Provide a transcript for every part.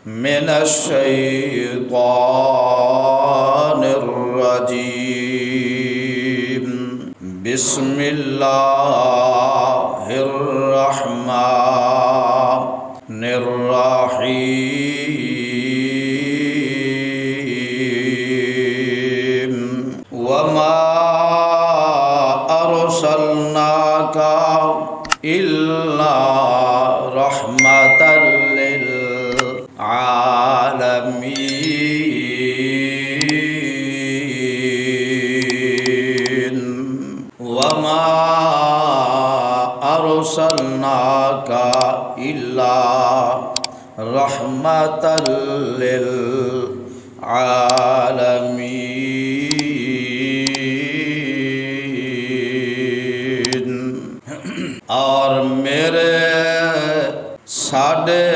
من الشیطان الرجیم بسم اللہ الرحمن الرحیم وما ارسلناک الا رحمۃ للعالمین وما ارسلناک الا رحمۃ للعالمین۔ اور میرے ساڈے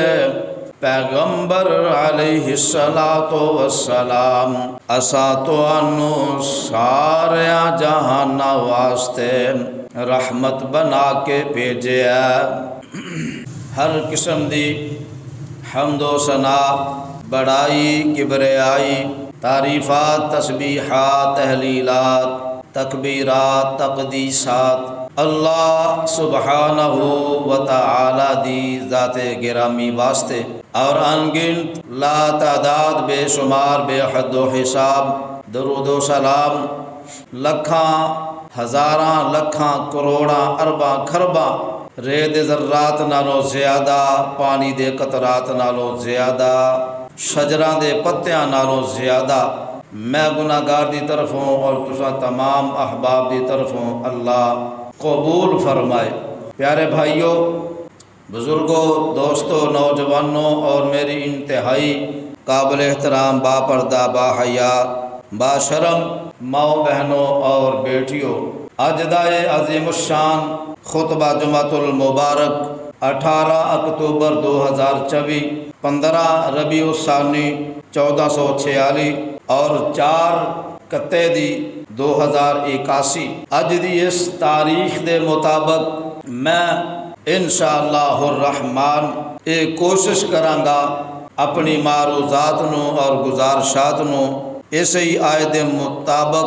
پیغمبر علیہ الصلاۃ والسلام اساں تانوں ساریاں جہاناں واسطے رحمت بنا کے بھیجیا۔ ہر قسم دی حمد و ثنا، بڑائی، کبریائی، تعریفات، تسبیحات، تہلیلات، تکبیرات، تقدیسات اللہ سبحانہ و تعالی دی ذات گرامی واسطے، اور انگنت لا تعداد بے شمار بے حد و حساب درود و سلام لکھاں ہزاراں لکھاں کروڑاں ارباں کھرباں ریت ذرات نالوں زیادہ، پانی دے قطرات نالوں زیادہ، شجراں دے پتیاں نالوں زیادہ میں گناہگار دی طرفوں اور تساں تمام احباب دی طرفوں اللہ قبول فرمائے۔ پیارے بھائیوں، بزرگوں، دوستوں، نوجوانوں اور میری انتہائی قابل احترام با پردہ، با حیا، با شرم ماؤں، بہنوں اور بیٹیوں، آج دائے عظیم الشان خطبہ جمعۃ المبارک 18 اکتوبر 2024، 15 ربیع الثانی 1446 اور 4 کتیدی 2081 اج دی اس تاریخ دے مطابق میں انشاءاللہ الرحمن ایک کوشش کرانگا اپنی معروضات نو اور گزارشات نو اسی آیت مطابق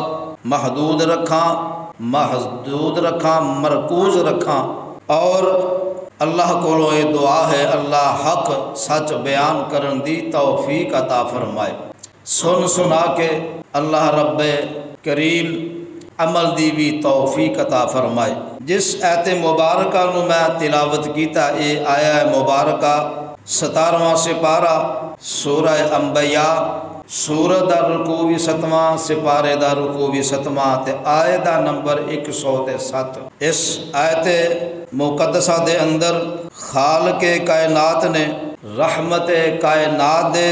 محدود رکھاں، مرکوز رکھاں، اور اللہ کولوں یہ دعا ہے اللہ حق سچ بیان کرن دی توفیق عطا فرمائے۔ سن سنا کے اللہ رب کریم عمل دی بھی توفیق عطا فرمائے۔ جس آیت مبارکہ نو میں تلاوت کیتا، یہ آیا مبارکہ 17واں سپارہ سورہ انبیاء، سورہ دا رکوع بھی 7واں، سپارے دا رکوع بھی 7واں تے آیت دا نمبر 107۔ اس آیت مقدسہ دے اندر خالق کائنات نے رحمت کائنات دے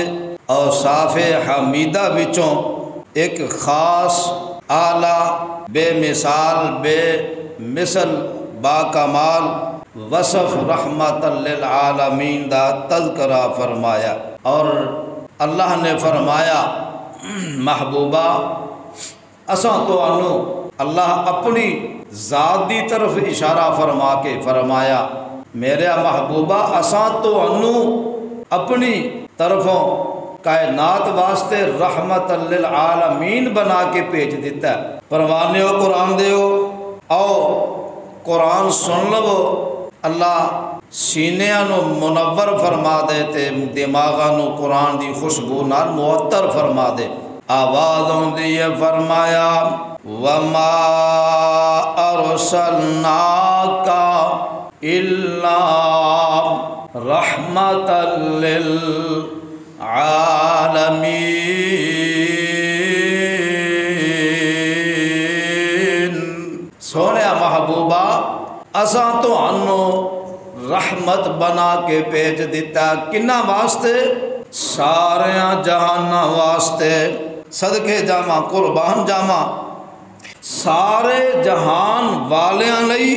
اوصاف حمیدہ وچوں ایک خاص اعلیٰ بے مثال بے مثل با کمال وصف رحمت للعالمین دا تذکرہ فرمایا، اور اللہ نے فرمایا محبوبہ اساں تانوں، اللہ اپنی ذات دی طرف اشارہ فرما کے فرمایا میرے محبوبہ اساں تانوں اپنی طرفوں کائنات واسطے رحمت للعالمین بنا کے بھیج دیتا ہے۔ پروانیو قرآن دیو، آؤ قرآن سن لو، اللہ سینیاں نو منور فرما دے تے دماغاں نو قرآن دی خوشبو نال معطر فرما دے۔ آوازوں دیے فرمایا وَمَا أَرْسَلْنَاكَ إِلَّا رَحْمَةً لِلْعَالَمِينَ۔ سونے محبوبہ اساں تانوں رحمت بنا کے بھیج دیتا، کنہ واسطے؟ ساریاں جہاناں واسطے۔ صدقے جاواں، قربان جاواں، سارے جہان والیاں لئی،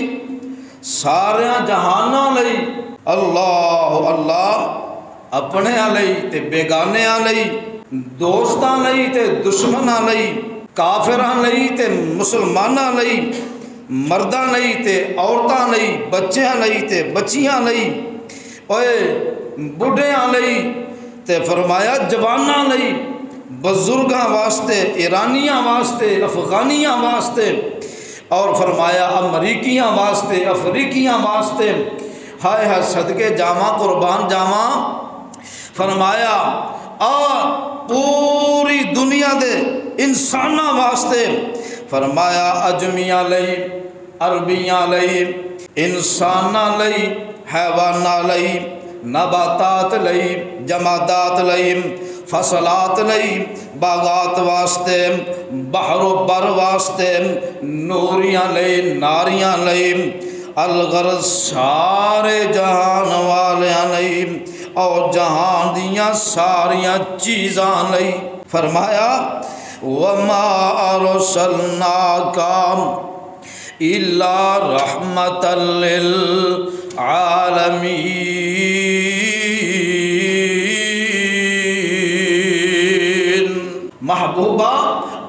ساریاں جہاناں لئی، اللہ اللہ، اپنے لئی تے بیگانیاں لئی، دوستاں لئی تے دشمناں لئی، کافراں لئی تے مسلماناں لئی، مرداں لئی تے عورتاں لئی، بچیاں لئی تے بچیاں لئی، اوئے بڑھیاں لئی تے فرمایا جواناں لئی، بزرگاں واسطے، ایرانیاں واسطے، افغانیاں واسطے، اور فرمایا امریکیاں واسطے، افریقیاں واسطے۔ ہائے ہائے صدقے جاواں، قربان جاواں۔ فرمایا پوری دنیا دے انساناں واسطے، فرمایا اجمیاں لئی، عربیاں لئی، انساناں لئی، حیواناں لئی، نباتات لئی، جمادات لئی، فصلات لئی، باغات واسطے، بحر و بر واسطے، نوریاں لئی، ناریاں لئی، الغرض سارے جہان والیاں لئی اور جہان دیاں ساریاں چیزاں لئی۔ فرمایا وَمَا أَرْسَلْنَاكَ إِلَّا رَحْمَةً لِّلْعَالَمِينَ۔ محبوبہ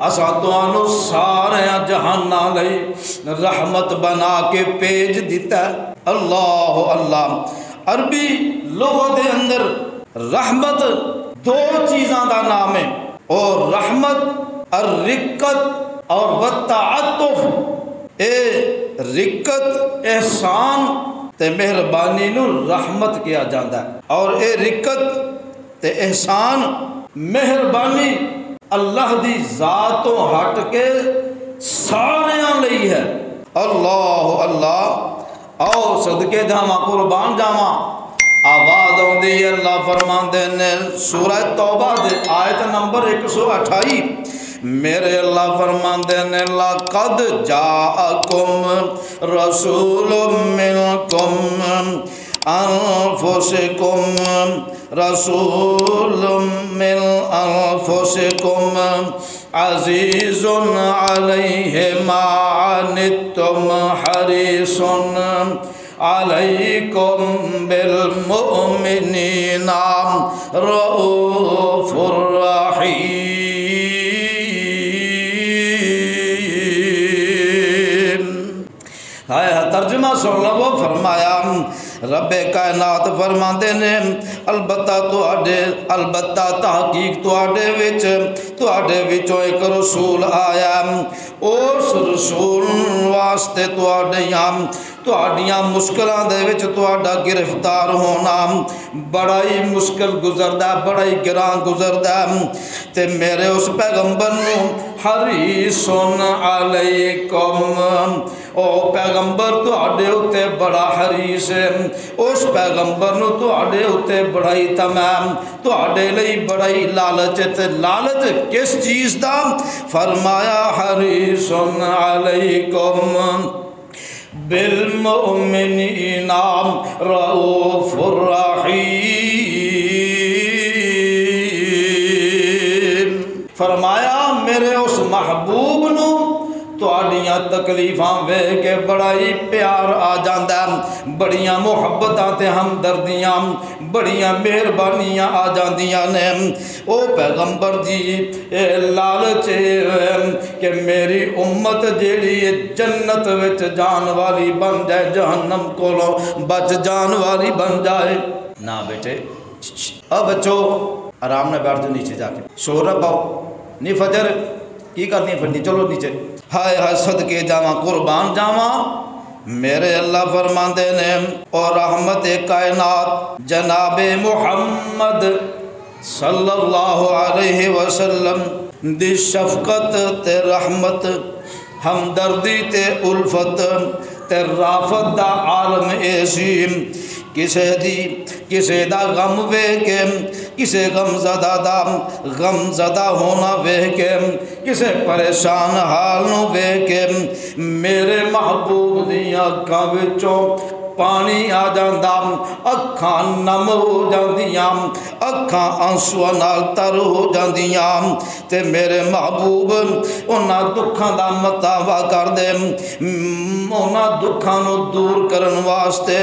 اساں تانوں سارے جہاناں لئی رحمت بنا کے بھیج دیتا ہے۔ اللہ اللہ۔ عربی لغت دے اندر رحمت دو چیزاں دا نام ہے، اور رحمت الرقت اور والتعطف۔ اے رقت احسان تے مہربانی نو رحمت کیا جاتا ہے، اور اے رقت تے احسان مہربانی اللہ دی ذات تو ہٹ کے ساریاں لئی ہے۔ اللہ اللہ۔ آؤ صدقے جاواں، قربان جاواں۔ آواز آندی ہے، اللہ فرماندے نے سورہ توبہ دے آیت نمبر 128، میرے اللہ فرماندے نے لَقَدْ جَاءَكُمْ رَسُولٌ مِّنْكُمْ أَنفُسِكُمْ رَسُولٌ مِّنْ أَنفُسِكُمْ عَزِيزٌ عَلَيْهِ مَا عَنِتُّمْ حَرِيصٌ عَلَيْكُمْ بِالْمُؤْمِنِينَ رَءُوفٌ رَحِيمٌ۔ ہائے ترجمہ سن لو۔ فرمایا رب کائنات فرماندے نے البتہ تحقیق تواڈے وچوں ایک رسول آیا، اس رسول واسطے تواڈیاں مشکلاں دے وچ تواڈا گرفتار ہونا بڑا ہی مشکل گزردا، بڑا ہی گراں گزردا، تے میرے اس پیغمبر نو حریص علیکم، او پیغمبر تواڈے اُتے بڑا حریص ہے، اس پیغمبر نو تواڈے اُتے بڑا ہی تمام، تواڈے لئی بڑا ہی لالچ، تے لالچ کس چیز دا؟ فرمایا حریص علیکم بالمؤمنین رؤوف رحیم۔ فرمایا میرے اس محبوب نو تواڈیاں تکلیفاں ویکھ کے بڑا ہی پیار آ جاندا ہے، بڑیاں محبتاں تے ہمدردیاں، بڑیاں مہربانیاں آ جاندیاں نے۔ او پیغمبر جی اے لالچ کہ میری امت جیڑی جنت وچ جان والی بن جائے، جہنم کولوں بچ جان والی بن جائے۔ نہ بیٹے، اب بچو آرام نہ بیٹھ جاؤ، نیچے جا کے شور نہ پاؤ، نہیں فجر کی کرنی ہے پھر، چلو نیچے۔ ہائے ہائے صدقے جاواں، قربان جاواں، میرے اللہ فرماندے نے اور رحمت کائنات جناب محمد صلی اللہ علیہ وسلم دی شفقت تے رحمت، ہمدردی تے الفت تے رافت دا عالم ایسی، کسے دا غم وے کے، کسے غم زدہ ہونا وے کے، کسے پریشان حال نو وے کے میرے محبوب دیاں اکھاں وچوں پانی آ جاندا، اکھاں نم ہو جاندیاں، اکھاں آنسواں نال تر ہو جاندیاں، تے میرے محبوب انہاں دکھاں دا متاوا کر دے، انہاں دکھاں نو دور کرن واسطے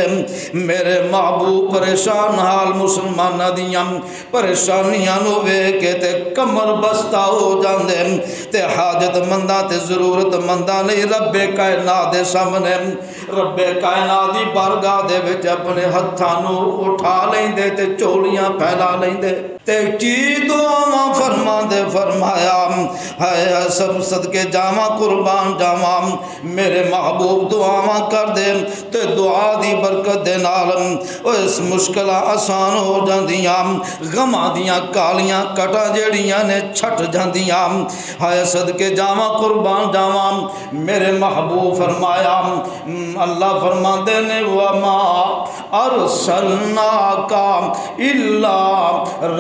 میرے محبوب پریشان حال مسلماناں دیاں پریشانیاں نو ویکھ کے تے کمر بستہ ہو جاندے، تے حاجت منداں تے ضرورت منداں نہیں رب کائنات دے سامنے، رب کائنات دی بارگاہ دے وچ اپنے ہتھاں نو اٹھا لیندے تے چولیاں پھیلا لیندے تے کی دعاواں فرما دے فرمایا ہے سب صدقے جاواں قربان جاواں میرے محبوب دعاواں کر دے تے دعا دی برکت دے نال اس مشکلاں آسان ہو جاندیاں غماں دیاں کالیاں کٹاں جڑیاں نے چھٹ جاندیاں ہے صدقے جاواں قربان جاواں میرے محبوب فرمایا اللہ فرماندے نے وما ارسلناک الا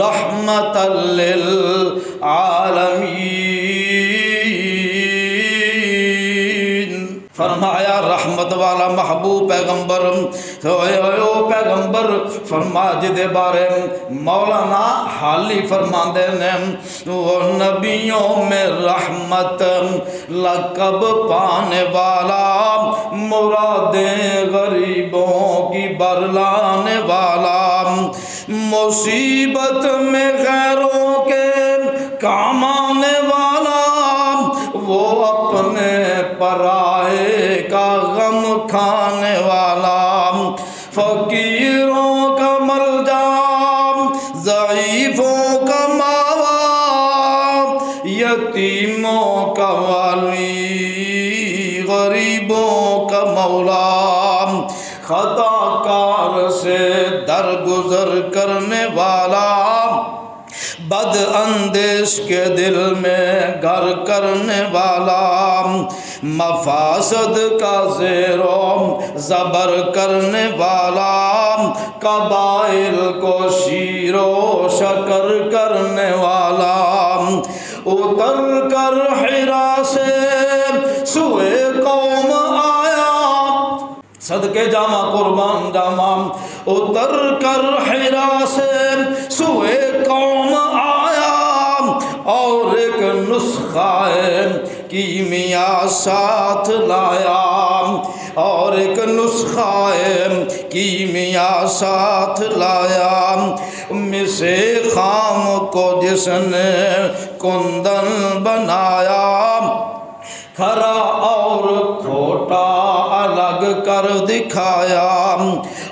رحمت للعالمین فرمایا رحمت والا محبوب پیغمبر پیغمبر فرمایا جدے بارے مولانا حالی فرماندے نے وہ نبیوں میں رحمت لقب پانے والا مرادیں غریبوں کی برلانے والا مصیبت میں غیروں کے کام آنے والا وہ اپنے پرائے کا غم کھانے والا فقیروں کا ملجا ضعیفوں کا ماوا یتیموں کا والی غریبوں کا مولا خطا کار سے درگزر کرنے والا بد اندیش کے دل میں گھر کرنے والا مفاسد کا زیر و زبر کرنے والا قبائل کو شیر و شکر کرنے والا اتر کر حرا سے سوئے قوم آیا صدقے جاواں قربان جاواں اتر کر حرا سے سوئے قوم آیا اور ایک نسخہ کیمیا ساتھ لایا اور ایک نسخہ کیمیا ساتھ لایا مسے خام کو جس نے کندن بنایا کھرا اور کھوٹا الگ کر دکھایا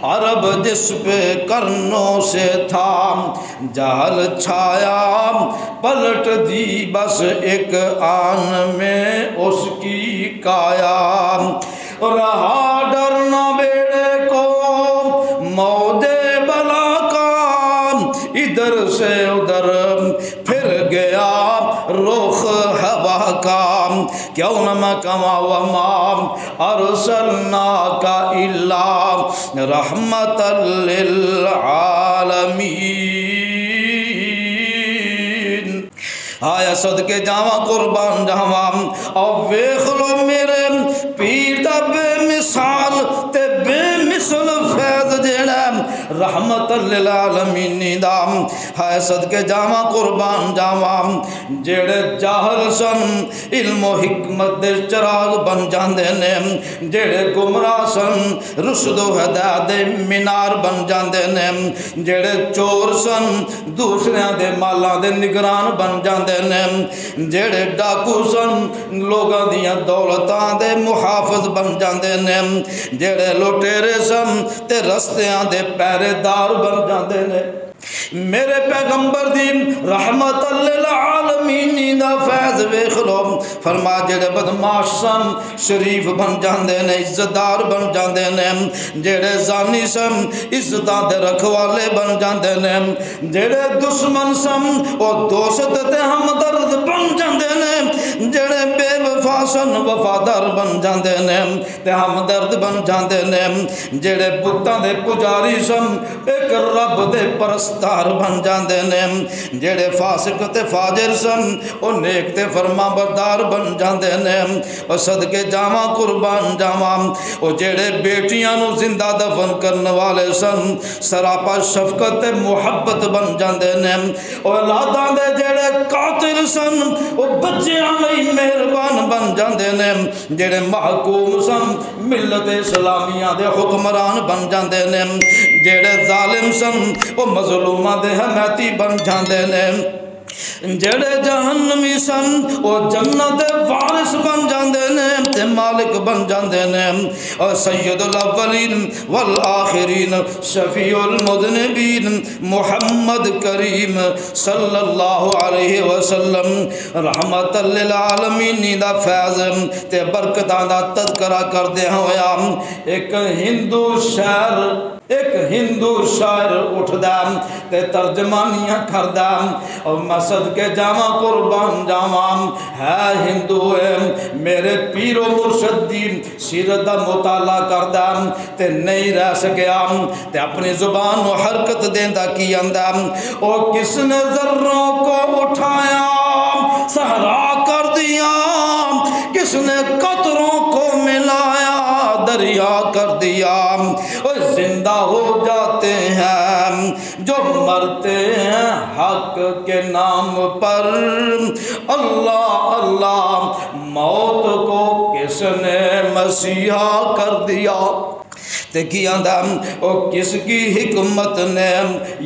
عرب جس پہ کرنوں سے تھا جہل چھایا پلٹ دی بس ایک آن میں اس کی کایا رہا ڈرنا بیڑے کو موجے بلا کا ادھر سے ادھر پھر گیا رخ ہوا کا کیوں نہ کما وما ارسلناک الا رحمت للعالمین آیا صدقے جاواں قربان جاواں اور ویکھ لو میرے پیر دا بے مثال تے بے مثل فیض جیڑا رحمت للعالمین دا ہے صدقے جاواں قربان جاواں جیڑے جاہل سن علم و حکمت دے چراغ بن جاندے نے جیڑے گمراہ سن رشد و ہدایت دے مینار بن جاندے نے جیڑے چور سن دوسریاں دے مالاں دے نگران بن جاندے نے جیڑے ڈاکو سن لوگاں دیاں دولتاں دے محافظ بن جاندے نے جیڑے لوٹیرے سن تے رستیاں دے پہرے دار بن جاندے نے میرے پیغمبر دی رحمت للعالمین دا فیض ویکھ لو فرما جڑے بدماش سن شریف بن جاندے نے عزتدار بن جاندے نے جڑے زانی سن عزتاں دے رکھوالے بن جاندے نے جڑے دشمن سن او دوست تے ہمدرد بن جاندے نے جڑے بے وفا سن وفادار بن جاندے نے تے ہمدرد بن جاندے نے جڑے بتاں دے پجاری سن ایک رب دے پرستار بن جاندے نے جڑے فاسق تے فاجر سن او نیک تے فرما بردار بن جاندے نے او صدقے جاواں قربان جاواں او جڑے بیٹیاں نو زندہ دفن کرنے والے سن سراپا شفقت تے محبت بن جاندے نے او اولاداں دے جڑے قاتل سن او بچیاں لئی مہربان بن جاندے نے جڑے محکوم سن ملت اسلامیہ دے حکمران بن جاندے نے جڑے ظالم سن او مظلوماں دے حمایتی بن جاندے نے جڑے جہنمی سن وہ جنت دے وارث بن جاندے نے تے مالک بن جاندے نے اور سید الاولین والآخرین شفیع المذنبین محمد کریم صلی اللہ علیہ وسلم رحمت للعالمین دا فیض تے برکتاں دا تذکرہ کردے ہویا ایک ہندو شاعر اٹھدا تے ترجمانیاں کردا اور مسجد کے جامع قربان جامع ہے ہندو ہے میرے پیر و مرشد دی سیرت دا مطالعہ کردا تے نہیں رہ سکیا تے اپنی زبان و حرکت دیندا کی آندا او کس نے ذروں کو اٹھایا صحرا کر دیا کس نے قطروں کو ملایا دریا کر دیا اور زندہ ہو جاتے ہیں جو مرتے ہیں حق کے نام پر اللہ اللہ موت کو کس نے مسیحا کر دیا دیکھیے اور کس کی حکمت نے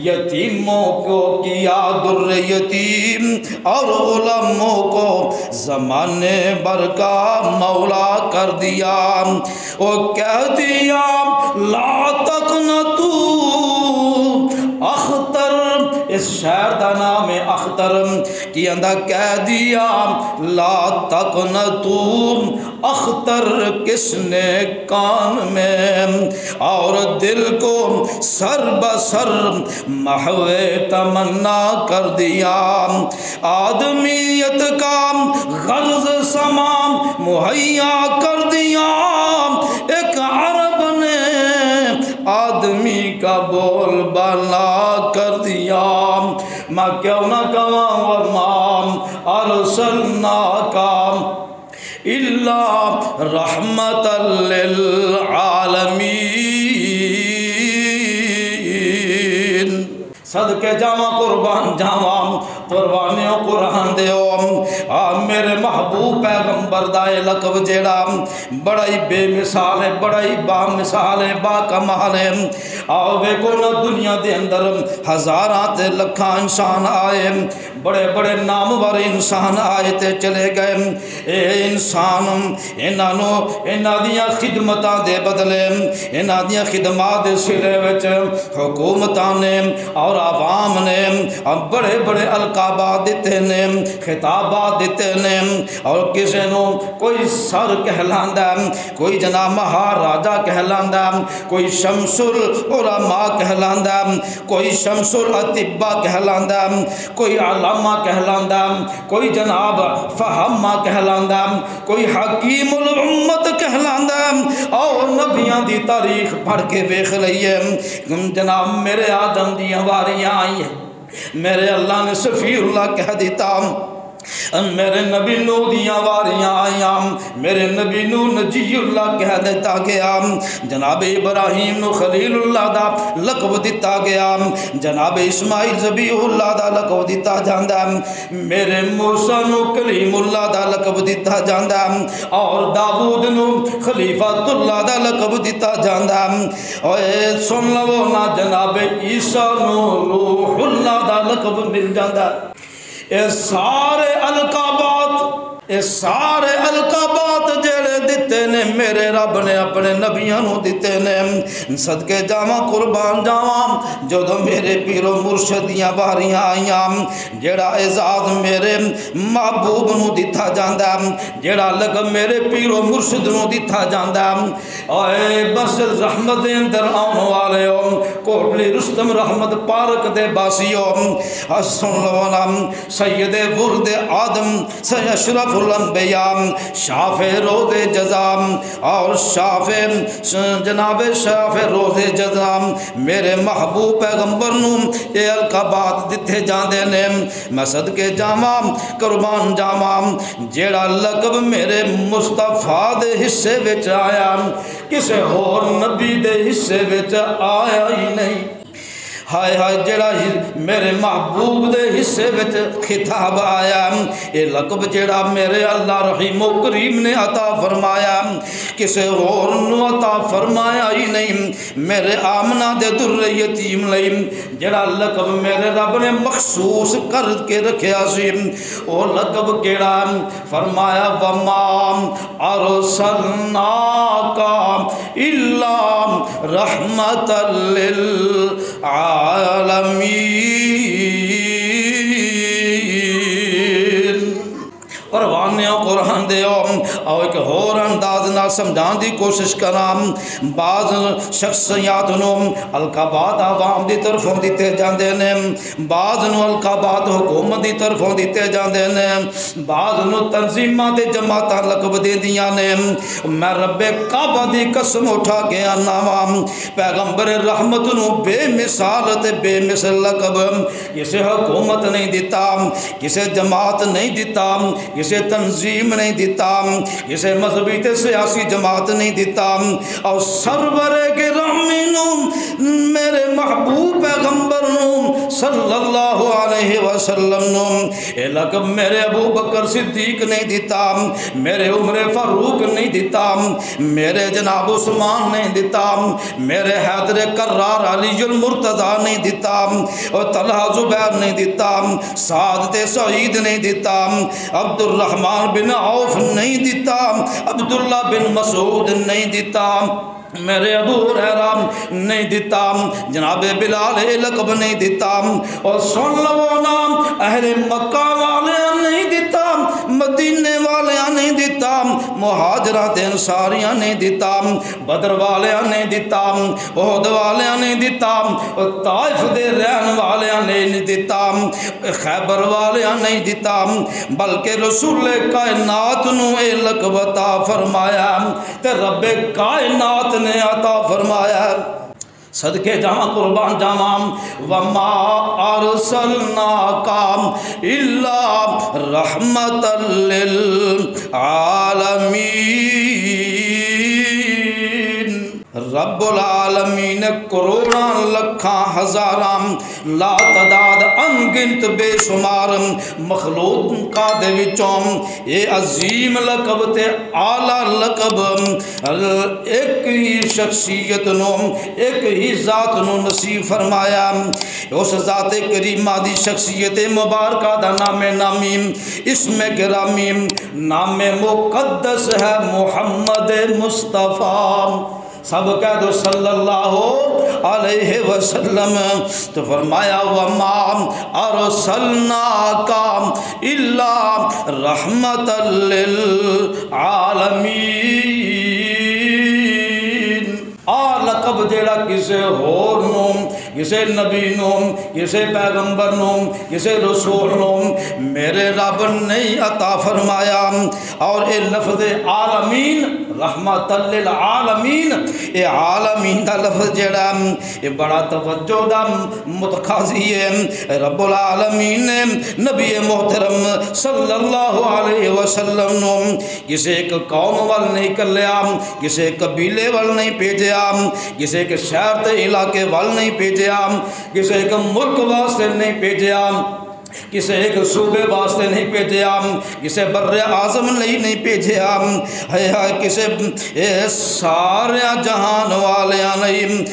یتیموں کو کیا در یتیم اور علموں کو زمانے بھر کا مولا کر دیا اور کہہ دیا لا تقنطوا اختر اس شاعر دا نام ہے اختر کی اندہ کہہ دیا لا تقنطوا اختر کس نے کان میں اور دل کو سر بسر محو تمنا کر دیا آدمیت کا غرض سمام مہیا کر دیا ایک عرب نے آدمی کا بول بالا کر دیا میں کیوں نہ کہاں وما ارسلناک الا رحمت للعالمین صدقے جاواں قربان جاواں قربانیوں قرآن دیو میرے محبوب پیغمبر دائے لقب جیڑا بڑا ہی بے مثال ہے بڑا ہی با مثال ہے با کمال ہے آؤ ویکو نا دنیا دے اندر ہزارات لکھاں انسان آئے بڑے بڑے نامور انسان آئے تے چلے گئے اے انسان انہاں دیاں خدمتاں دے بدلے انہاں دیاں خدمات دے سلے وچ حکومتاں نے اور عوام نے بڑے بڑے القابات دیتے نے خطابات دیتے نے اور کسی نو کوئی سر کہلاندا کوئی جناب مہاراجا کہلاندا کوئی شمس العلماء کہلاندا کوئی شمس الاطباء کہلاندا کوئی علامہ کہلاندا کوئی جناب فہمہ کہلاندا کوئی حکیم الامت کہلاندا اور نبیاں دی تاریخ پڑھ کے ویکھ لئیے جناب میرے آدم دی واریاں آئی ہیں میرے اللہ نے صفی اللہ کہہ دیتا میرے نبی نو دیاں واریاں آیاں میرے نبی نو نجی اللہ کہہ دیتا گیا جناب ابراہیم نو خلیل اللہ دا لقب دیتا گیا جناب اسماعیل ذبیح اللہ دا لقب دیتا جاندہ میرے موسیٰ نو کلیم اللہ دا لقب دیتا جاندہ اور داود نو خلیفۃ اللہ دا لقب دیتا جاندہ اور سن لو نا جناب عیسیٰ نو روح اللہ دا لقب مل جاندہ اے سارے القابات جڑے دیتے نے میرے رب نے اپنے نبیوں نو دیتے نے صدقے جاواں قربان جاواں جدو میرے پیر و مرشدیاں واریاں آئیاں جڑا اعزاز میرے محبوب نو دیتا جاندہ جڑا لقب میرے پیر و مرشد نو دیتا جاندہ اے بس رحمت دے اندر آن والے ہو کوٹلی رستم رحمت پارک دے باسی ہو سن لو نا سید ولد آدم سید اشرف الانبیاء شاف روز جزام اور شاف جناب شاف روز جزام میرے محبوب پیغمبر نو یہ القابات دیتے جاندے نے میں صدقے جاواں قربان جاواں جیڑا لقب میرے مصطفیٰ دے حصے وچ آیا کسے اور نبی دے حصے وچ آیا ہی نہیں ہائے ہائے جڑا میرے محبوب دے حصے وچ خطاب آیا اے لقب جڑا میرے اللہ رحیم و کریم نے عطا فرمایا کسے اور نو عطا فرمایا ہی نہیں میرے آمنہ دے در یتیم لئی جڑا لقب میرے رب نے مخصوص کر کے رکھیا سی او لقب کیڑا فرمایا وما ارسلناک الا رحمت للعالمین پروانیاں قرآن دے اور ایک اور انداز نہ سمجھان دی کوشش کرام بعض شخصیات نو القابات عوام دی طرفوں دیتے جاندے نے بعض نو القابات حکومت دی طرفوں دیتے جاندے نے بعض نو تنظیمات جماعتاں لقب دے دیاں نے میں رب کعبہ دی قسم اٹھا کے آنا وام پیغمبر رحمت نو بے مثال تے بے مثل لقب کسے حکومت نہیں دیتا کسے جماعت نہیں دیتا کسے تنظیم نہیں دیتا کسے مذہبی تے سیاسی جماعت نہیں دیتا اور سرور گرامی نو میرے محبوب پیغمبر نو صلی اللہ علیہ وسلم نو اے لقب میرے ابو بکر صدیق نہیں دیتا میرے عمر فاروق نہیں دیتا میرے جناب عثمان نہیں دیتا میرے حیدر کرار علی المرتضی نہیں دیتا اور طلحہ زبیر نہیں دیتا سعد تے سعید نہیں دیتا عبد الرحمن بن عوف نہیں دیتا عبداللہ بن مسعود نہیں دیتا میرے ابو ہریرہ نہیں دیتا جناب بلال لقب نہیں دیتا اور سن لو نام اہل مکہ والے نہیں دیتا مدینے والے نہیں دیتا مہاجرات انصاریاں نہیں دیتا بدر والے نہیں دیتا احد والے نہیں دیتا طائف دے رہن والے نہیں دیتا خیبر والے نہیں دیتا بلکہ رسول کائنات نو اے لقب عطا فرمایا تے رب کائنات نے عطا فرمایا صدقے جہاں قربان جہاں وما ارسلناک الا رحمت للعالمین رب العالمین کروڑاں لکھاں ہزاراں لا تعداد انگنت بے شمار مخلوق کا دے وچوں یہ عظیم لقب تے اعلی لقب ایک ہی شخصیت نو ایک ہی ذات نو نصیب فرمایا اس ذات کریمہ دی شخصیت مبارکہ دا نام نامی اسم گرامی نام مقدس ہے محمد مصطفیٰ سب کہہ دو صلی اللہ علیہ وسلم تو فرمایا وما ارسلناک الا رحمت للعالمین لقب جیڑا کسے ہور نو کسے نبی نو کسے پیغمبر نو کسے رسول نو میرے رب نہیں عطا فرمایا اور اے لفظ عالمین رحمت للعالمین اے عالمین دا لفظ جیڑا اے بڑا توجہ دا متقاضی ہے رب العالمین نے نبی محترم صلی اللہ علیہ وسلم نو کسے ایک قوم وال نہیں کر لیا کسے ایک قبیلے وال نہیں بھیجیا کسے ایک شہر تے علاقے وال نہیں بھیجیا کسے ایک ملک واسطے نہیں بھیجیا کسے ایک صوبے واسطے نہیں بھیجیا کسے بر اعظم نہیں بھیجیا کسے سارے جہان والے نہیں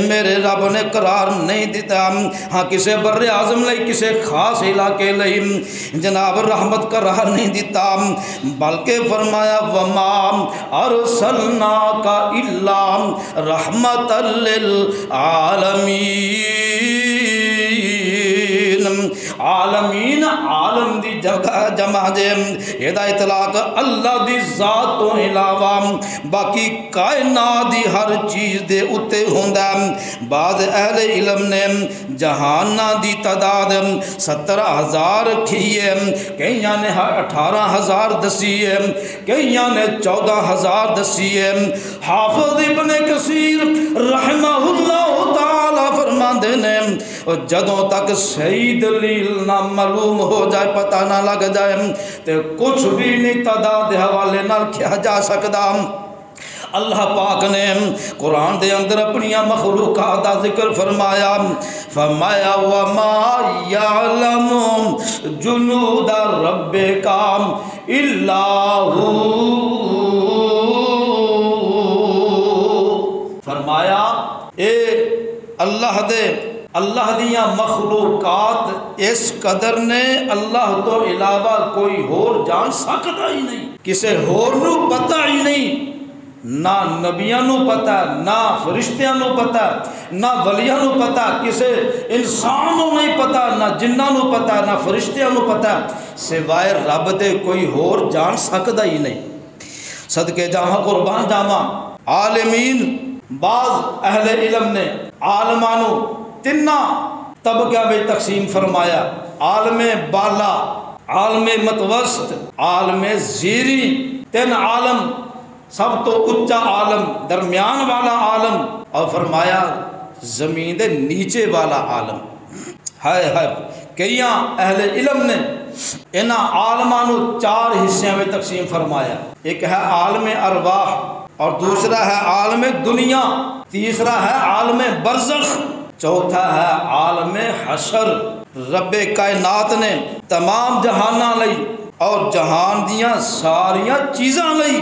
میرے رب نے قرار نہیں دیتا ہاں کسے بر اعظم نہیں کسے خاص علاقے نہیں جناب رحمت قرار نہیں دیتا بلکہ فرمایا وما ارسلناک الا رحمت للعالمین عالمین عالم دی جگہ جمع جم یہ دا اطلاق اللہ دی ذات تو علاوہ باقی کائنات دی ہر چیز دے اتے ہوندہ بعض اہل علم نے جہانہ دی تعداد 17,000 رکھی ہے کئیاں نے 18,000 دسی ہے کئیاں نے 14,000 دسی ہے حافظ ابن کثیر رحمہ اللہ تعالی فرماندے نے جدوں تک صحیح دلیل نہ معلوم ہو جائے پتہ نہ لگ جائے تے کچھ بھی نہیں تعداد حوالے نہ کیا جا سکتا اللہ پاک نے قرآن دے اندر اپنی مخلوقات دا ذکر فرمایا، فرمایا وَمَا يَعْلَمُ جُنُودَ رَبِّكَ إِلَّا هُوَ، فرمایا اے اللہ دیاں مخلوقات اس قدر نے اللہ تو علاوہ کوئی ہور جان سکتا ہی نہیں، کسے ہور نو پتہ ہی نہیں، نہ نبیاں نو پتہ، نہ فرشتیاں نو پتہ، نہ ولیاں نو پتہ، کسے انسان نو نہیں پتہ، نہ جناں نو پتہ، نہ فرشتیاں نو پتہ، سوائے رب دے کوئی ہور جان سکتا ہی نہیں۔ صدقے جاواں قربان جاواں، عالمین بعض اہل علم نے عالمانو تنہ طبقہ میں تقسیم فرمایا، عالم بالا، عالم متوسط، عالم زیری، تین عالم، سب تو اچا عالم، درمیان والا عالم، اور فرمایا زمین دے نیچے والا عالم۔ ہائے ہائے، کئیاں اہل علم نے انہاں عالمانو 4 حصوں میں تقسیم فرمایا، ایک ہے عالم ارواح، اور دوسرا ہے عالم دنیا، تیسرا ہے عالم برزخ، چوتھا ہے عالم حشر۔ رب کائنات نے تمام جہاناں لئی اور جہان دیاں ساریاں چیزاں لئی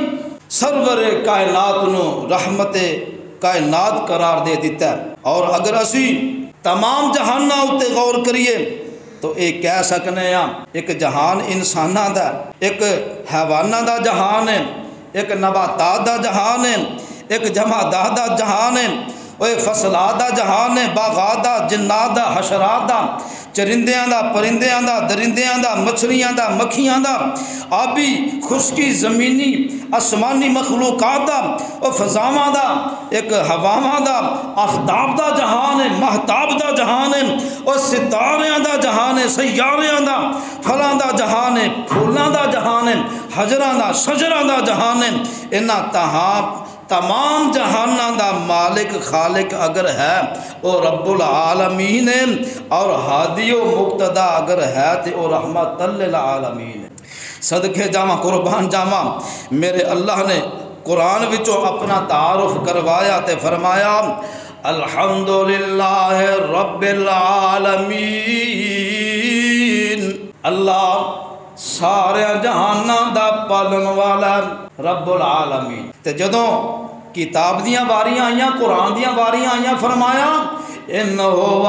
سرور کائنات نو رحمت کائنات قرار دے دیتا ہے، اور اگر اسی تمام جہاناں اتے غور کریے تو ایک کہہ سکنے ہاں ایک جہان انساناں دا، ایک حیواناں دا جہان ہے، ایک نباتات دا جہان ہے، ایک جمادات دا جہان ہے، اوے فصلات دا جہان ہے، باغات دا، جنات دا، حشرات دا، چرندیاں دا، پرندیاں دا، درندیاں دا، مچھلیاں دا، مکھیاں دا، آبی، خشکی، زمینی، آسمانی مخلوقات دا، او فضاواں دا، ایک ہواواں دا، آفتاب دا جہان ہے، مہتاب دا جہان ہے، او ستاریاں دا جہان ہے، سیاریاں دا، پھلاں دا جہان ہے، پھولاں دا جہان ہے، حجراں دا، شجراں دا جہان ہے۔ انہاں تمام جہاناں دا مالک خالق اگر ہے او رب العالمین ہے، اور ہادی و مقتدا اگر ہے تے او رحمت للعالمین ہے۔ صدقے جاواں قربان جاواں، میرے اللہ نے قرآن وچوں اپنا تعارف کروایا تے فرمایا الحمدللہ رب العالمین، اللہ سارے جہاناں دا پالن والا رب العالمین۔ تے جدوں کتاب دیاں واریاں آئیاں، قرآن دیاں واریاں آئیاں، فرمایا انہو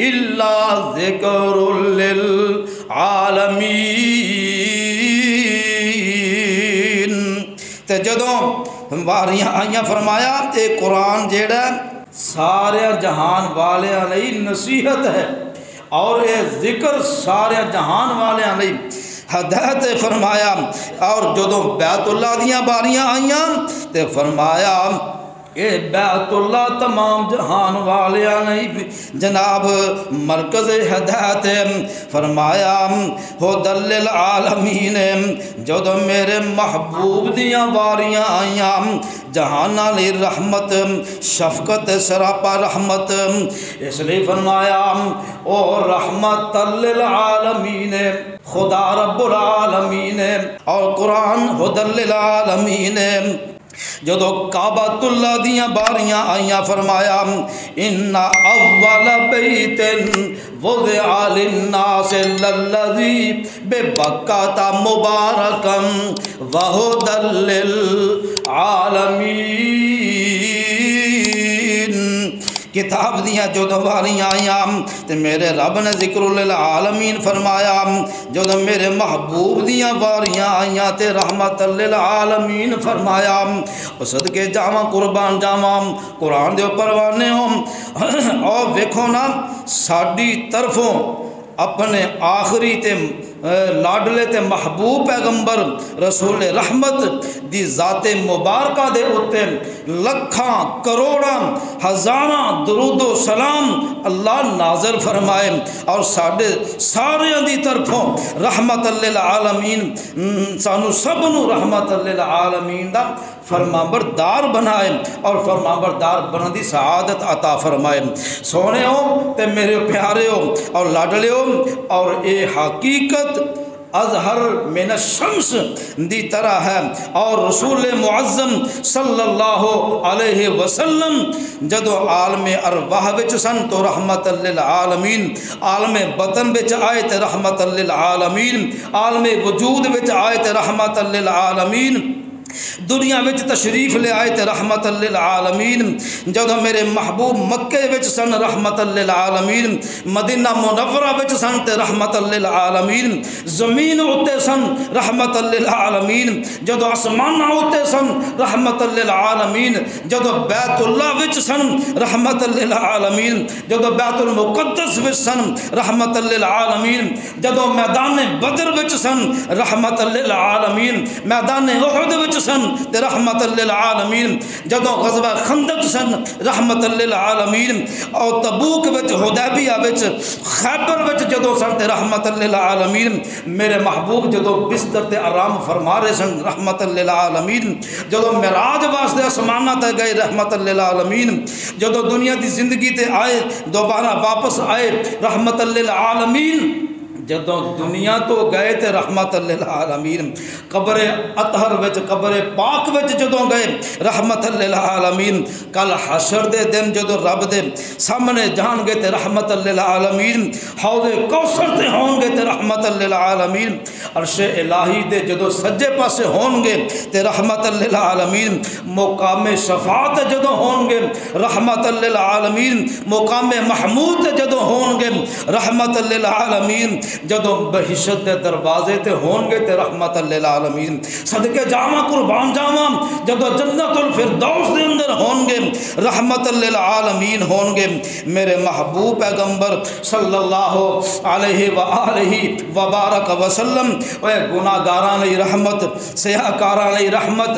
الا ذکر للعالمین، تے جدوں واریاں آئیاں فرمایا اے قرآن جیڑا سارے جہان والیاں لئی نصیحت ہے، اور اے ذکر سارے جہان والیاں لئی ہدایت فرمایا۔ اور جدوں بیت اللہ دیاں باریاں آئیاں تے فرمایا اے بیت اللہ تمام جہان والیاں نہیں جناب مرکز ہدایت، فرمایا ہدی للعالمین۔ جدوں میرے محبوب دیاں باریاں آئیاں جہاناں لی رحمت، شفقت سراپا رحمت، اس لیے فرمایا او رحمت للعالمین، خدا رب العالمین، اور قرآن ہدی للعالمین۔ جدو کعبۃ اللہ دیاں باریاں آئیاں فرمایا ان اول بیت وضع للناس للذی ببکۃ مبارکا وہدی للعالمین۔ کتاب دیاں جدو واریاں آئیاں تے میرے رب نے ذکر للعالمین فرمایا، جدو میرے محبوب دیاں واریاں آئیاں تے رحمت للعالمین فرمایا۔ صدقے جاواں قربان جاواں قرآن دے پروانے ہوں، اور ویکھو نا ساڈی طرفوں اپنے آخری تے لاڈلے تے محبوب پیغمبر رسول رحمت دی ذات مبارکہ دے اتے لکھاں کروڑاں ہزاراں درود و سلام اللہ نازل فرمائے، اور ساڈے ساریاں دی طرفوں رحمت للعالمین سانو سب نو رحمت للعالمین دا فرمانبردار بنائے، اور فرمانبردار بنن دی سعادت عطا فرمائے۔ سونے ہو تے میرے پیارے ہو اور لاڈلے ہو، اور اے حقیقت اظہر من الشمس دی طرح ہے۔ اور رسول معظم صلی اللہ علیہ وسلم جدو عالم ارواح وچ سن تو رحمت للعالمین، عالم بطن وچ آئے تے رحمت للعالمین، عالم وجود وچ آئے تے رحمت للعالمین، دنیا وچ تشریف لے آئے تے رحمت للعالمین۔ جدو میرے محبوب مکے وچ سن رحمت للعالمین، مدینہ منورہ وچ سن تے رحمت للعالمین، زمین اتے سن رحمت للعالمین، جدو آسمان اتے سن رحمت للعالمین، جدو بیت اللہ وچ سن رحمت للعالمین، جدو بیت المقدس وچ سن رحمت للعالمین، جدو میدان بدر وچ سن رحمت للعالمین، میدان احد وچ سن تے رحمت للعالمین، جدو غزوہ خندق سن رحمت للعالمین، اور تبوک وچ حدیبیہ وچ خیبر وچ جدو سن تے رحمت للعالمین، میرے محبوب جدو بستر تے آرام فرما رہے سن رحمت للعالمین، جدو معراج واسطے آسماناں تے گئے رحمت للعالمین، جدو دنیا دی زندگی تے آئے دوبارہ واپس آئے رحمت للعالمین، جدو دنیا تو گئے تے رحمت للعالمین، قبر اطہر وچ قبر پاک وچ جدو گئے رحمت للعالمین، کل حشر دے دن جدو رب دے سامنے جان گے تے رحمت للعالمین، حوض کوثر تے ہون گے تے رحمت للعالمین، عرش الہی دے جدو سجے پاسے ہون گے تے رحمت للعالمین، مقام شفاعت جدو ہون گے رحمت للعالمین، مقام محمود تے جدو ہون گے رحمت للعالمین، جدو بہشت دے دروازے تے ہون گے تے رحمت للعالمین، صدقے جاواں قربان جاواں جدو جنت الفردوس دے اندر ہون گے رحمت للعالمین ہون گے۔ میرے محبوب پیغمبر صلی اللہ علیہ وآلہ وبارک وسلم، اے گناہ گاراں لئی رحمت، سیاہ کاراں لئی رحمت،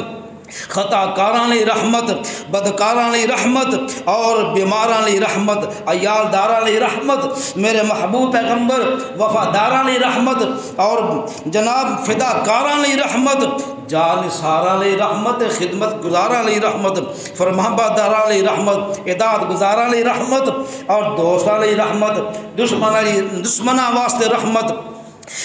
خطا کاراں لئی رحمت، بدکاراں لئی رحمت، اور بیماراں لئی رحمت، عیال داراں لئی رحمت، میرے محبوب پیغمبر وفاداراں لئی رحمت، اور جناب فدا کاراں لئی رحمت، جانثاراں لئی رحمت، خدمت گزاراں لئی رحمت، فرمانبرداراں لئی رحمت، اطاعت گزاراں لئی رحمت، اور دوستاں لئی رحمت، دشمناں واسطے رحمت۔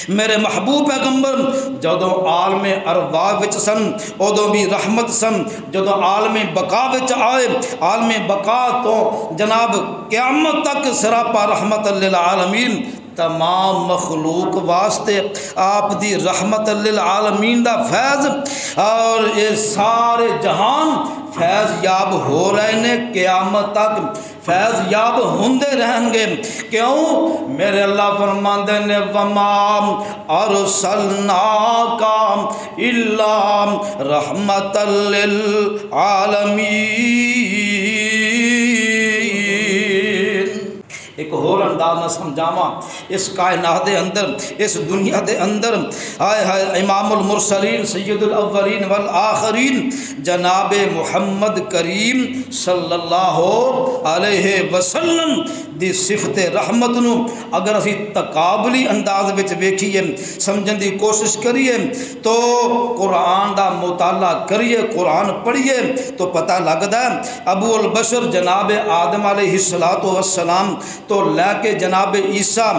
میرے محبوب پیغمبر جدو عالم ارواح وچ سن ادو بھی رحمت سن، جدو عالم بقا وچ آئے عالم بقا تو جناب قیامت تک سراپا رحمت للعالمین، تمام مخلوق واسطے آپ دی رحمت للعالمین دا فیض، اور یہ سارے جہان فیض یاب ہو رہے نے، قیامت تک فیض یاب ہوندے رہیں گے۔ کیوں؟ میرے اللہ فرماندے نے وما ارسلناک الا رحمت للعالمین۔ ایک اور انداز نہ سمجھاواں، اس کائنات دے اندر، اس دنیا دے اندر، ہائے ہائے امام المرسلین سید الاولین والآخرین جناب محمد کریم صلی اللہ علیہ وسلم دی صفت رحمت نو اگر اسی تقابلی انداز وچ ویکھیے سمجھن دی کوشش کریے تو قرآن دا مطالعہ کریے، قرآن پڑھیے تو پتہ لگدا ہے ابو البشر جناب آدم علیہ السلام تو لے کے جناب عیسیٰ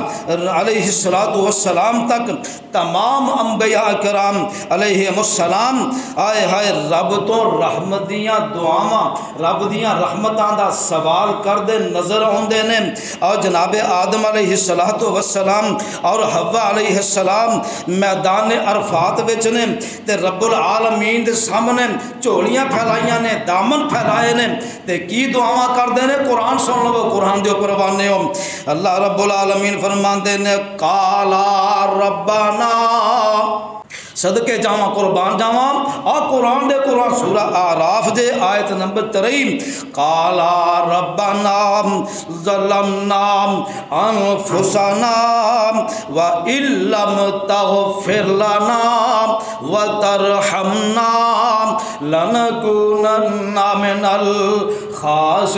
علیہ السلام تک تمام انبیاء کرام علیہ السلام آئے ہائے رب تو رحمت دیاں دعاواں، رب دیاں رحمتاں دا سوال کردے نظر آندے نے، اور جناب آدم علیہ السلام اور حوا علیہ السلام میدان عرفات وچ نے تے رب العالمین دے سامنے جھولیاں پھیلائیاں نے، دامن پھیلائے نے، تے کی دعاواں کردے نے؟ قرآن سن لو، قرآن دے اوپر وانے ہو۔ اللہ رب العالمین فرماندے نے قالا ربنا، صدقے جاواں قربان جاواں اور قرآن دے قرآن سورہ آراف دے آیت نمبر 23، قالا ربنا ظلمنا انفسنا وَإِن لَّمْ تَغْفِرْ لَنَا وَتَرْحَمْنَا لَنَكُونَنَّ مِنَ الْخَاسِرِينَ۔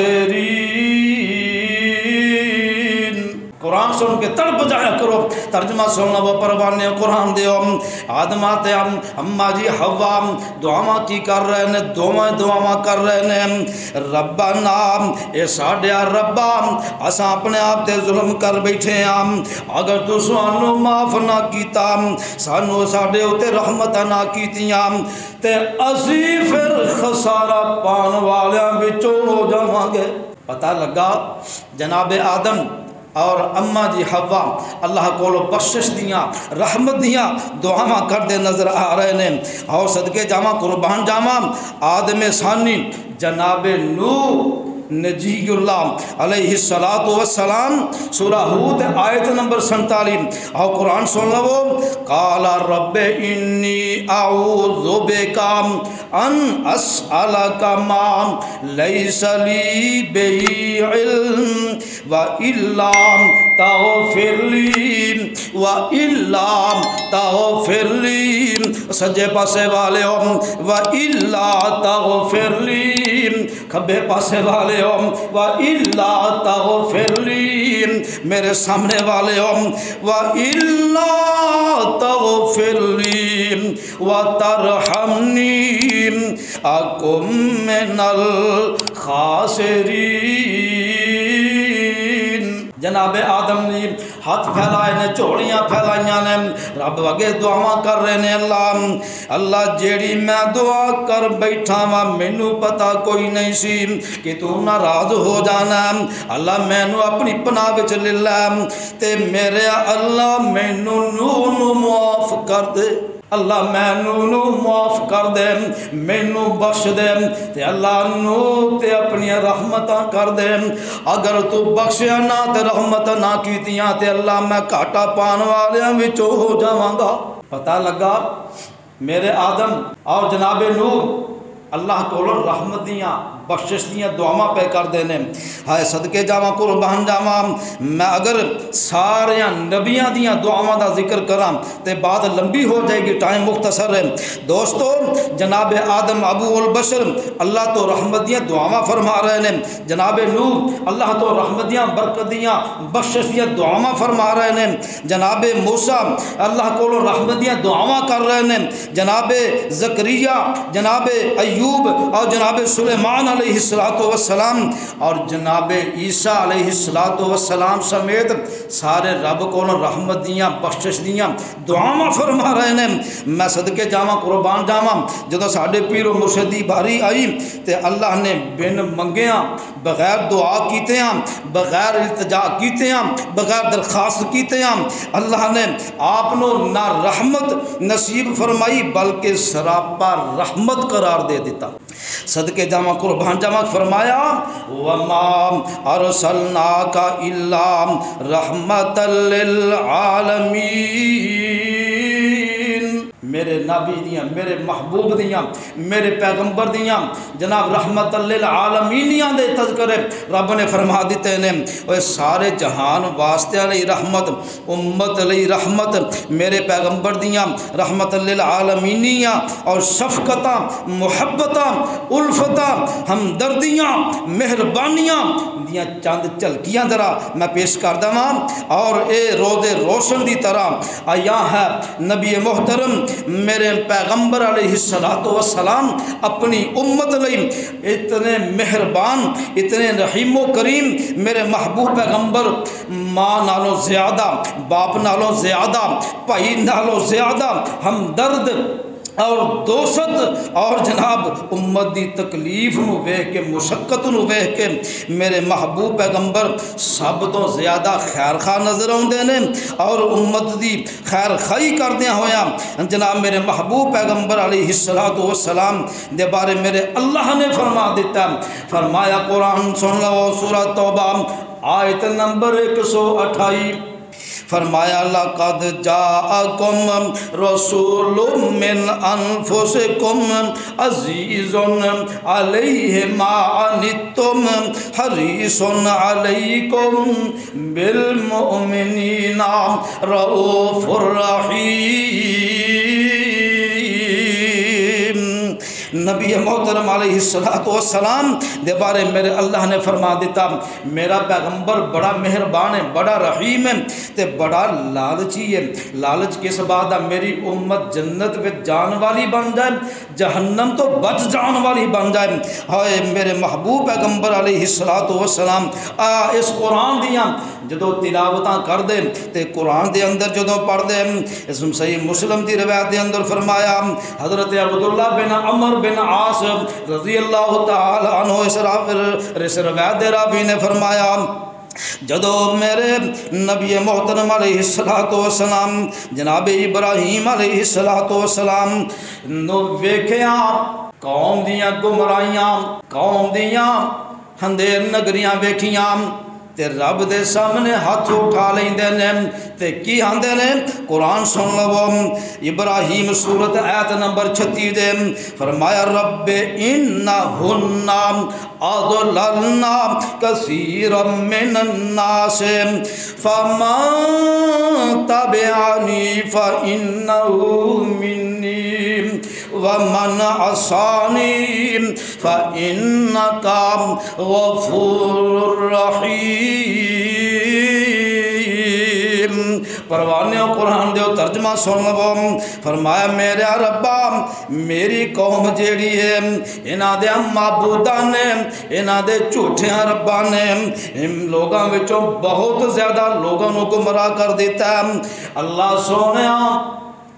قرآن سن کے تڑپ جایا کرو۔ ترجمہ سننا وہ پروانے قرآن دیو آدم آتے اماں جی حوا دعاواں کی کر رہے ہیں، دعاواں کر رہے ہیں ربنا اے ساڈیا ربا اساں اپنے آپ تے ظلم کر بیٹھے ہیں، اگر تو سانو معاف نہ کیتا سانو ساڈے اوتے رحمت نہ کیتیاں تے اسی پھر خسارہ پان والیاں وچوں ہو جاواں گے۔ پتہ لگا جناب آدم اور اماں جی حوا اللہ کولو بخشش دیاں رحمت دیاں دعاواں کردے نظر آ رہے ہیں۔ اور صدقے جاواں قربان جاواں آدم ثانی جناب نوح نجی اللہ علیہ السلام سورہ ہود آیت نمبر 47 اور قرآن سن لو قال رب انی اعوذ بک ان اسألک ما لیس لی به علم والا تغفر لی والا تغفر لی سجے پاسے والے والا تغفر لی کھبے پاسے والے وَإِلَّا تَغْفِرْ لِي میرے سامنے والے وَإِلَّا تَغْفِرْ لِي وَتَرْحَمْنِي أَكُن مِّنَ الْخَاسِرِينَ۔ جناب آدم نے ہاتھ پھیلائے نے چوڑیاں پھیلائیاں نے رب وگے دعاواں کر رہے نے اللہ جیڑی میں دعا کر بیٹھا وا مینوں پتہ کوئی نہیں سی کہ تو ناراض ہو جانا اللہ مینوں اپنی پناہ وچ لے لے تے میرے اللہ مینوں نو معاف کر دے اللہ مینوں معاف کر دے مینوں بخش دے تے اللہ نو تے اپنی رحمتاں کر دے اگر تو بخشیا نہ تے رحمت نہ کیتیاں تے اللہ میں گھاٹا پان والیاں وچوں ہو جاواں گا۔ پتہ لگا میرے آدم اور جناب نوح اللہ کو رحمت دیاں بخشش دیاں دعاواں پہ کر دینے ہائے صدقے جاواں قربان جاواں میں اگر سارے نبیاں دیاں دعاواں دا ذکر کراں تے بات لمبی ہو جائے گی، ٹائم مختصر ہے۔ دوستو جناب آدم ابو البشر اللہ تو رحمت دیاں دعاواں فرما رہے ہیں، جناب نوح اللہ تو رحمت دیاں برکت دیاں بخشش دیاں دعاواں فرما رہے ہیں، جناب موسیٰ اللہ کو رحمت دیاں دعاواں کر رہے ہیں، جناب زکریا جناب ایوب اور جناب سلیمان علیہ السلام اور جناب عیسیٰ علیہ السلام سمیت سارے رب کو رحمت دیاں بخشش دیاں دعاواں فرما رہے ہیں۔ میں صدقے جاواں قربان جاواں جدوں ساڈے پیر و مرشدی باری آئی تے اللہ نے بن منگیاں بغیر دعا کیتیاں بغیر التجا کیتیاں بغیر درخواست کیتیاں اللہ نے آپ نو نہ رحمت نصیب فرمائی بلکہ سراپا رحمت قرار دے دیتا۔ صدقے جاواں قربان جاواں فرمایا وما ارسلناک الا رحمت للعالمین میرے نبی دیاں میرے محبوب دیاں میرے پیغمبر دیاں جناب رحمت للعالمینیاں دے تذکرے رب نے فرما دیتے ہیں وہ سارے جہان واسطے لئی رحمت امت لئی رحمت میرے پیغمبر دیاں رحمت للعالمینیاں اور شفقتاں محبتاں الفتاں ہمدردیاں مہربانیاں دیاں چند چلکیاں ذرا میں پیش کر دواں اور اے روز روشن دی طرح آیا ہے نبی محترم میرے پیغمبر علیہ السلام اپنی امت لئی اتنے مہربان اتنے رحیم و کریم میرے محبوب پیغمبر ماں نالوں زیادہ باپ نالوں زیادہ بھائی نالوں زیادہ ہمدرد اور دوست اور جناب امت دی تکلیف نو ویکھ کے مشقت نو ویکھ کے میرے محبوب پیغمبر سب تو زیادہ خیر خواہ نظر آتے ہیں اور امت دی خیر خواہی کردیا ہویا جناب میرے محبوب پیغمبر علیہ السلام دے بارے میرے اللہ نے فرما دیتا فرمایا قرآن سن لو سورہ توبہ آیت نمبر 128 فرمایا لقد جاءکم رسول من انفسکم عزیز علیہ ما عنتم حریص علیکم بالمؤمنین رؤوف الرحیم نبی محترم علیہ السلام دے بارے میرے اللہ نے فرما دیتا میرا پیغمبر بڑا مہربان ہے، بڑا رحیم ہے تے بڑا لالچی ہے۔ لالچ کس بات دا؟ میری امت جنت وچ جان والی بن جائے، جہنم تو بچ جان والی بن جائے۔ ہائے میرے محبوب پیغمبر علیہ السلام اس قرآن دیاں جدو تلاوتاں کر دے تے قرآن دے اندر جدو پڑھ دے، اس صحیح مسلم دی روایت دے اندر فرمایا حضرت عبداللہ بن عمر بن عاص رضی اللہ تعالی عنہ اس روایت دے راوی نے فرمایا جدو میرے نبی محترم علیہ السلام جناب ابراہیم علیہ السلام نو ویکھیا قوم دیاں گمراہیاں، قوم دیاں ہندیر نگریاں ویکھیاں تے رب دے سامنے ہاتھ اٹھا لیندے نے تے کی آندے نے قرآن سن لو ابراہیم سورت آیت نمبر 36 دے فرمایا رب انہن اضللن کثیرا من الناس فمن تبعنی فانہ منی ومن عصانی فانک غفور رحیم۔ پروانے قرآن دیو ترجمہ سن لو فرمایا میرے ربا میری قوم جیڑی ہے انہاں دے معبوداں نے انہاں دے جھوٹیاں رباں نے ان لوگاں وچوں بہت زیادہ لوگاں نو گمراہ کر دیتا ہے۔ اللہ سونیا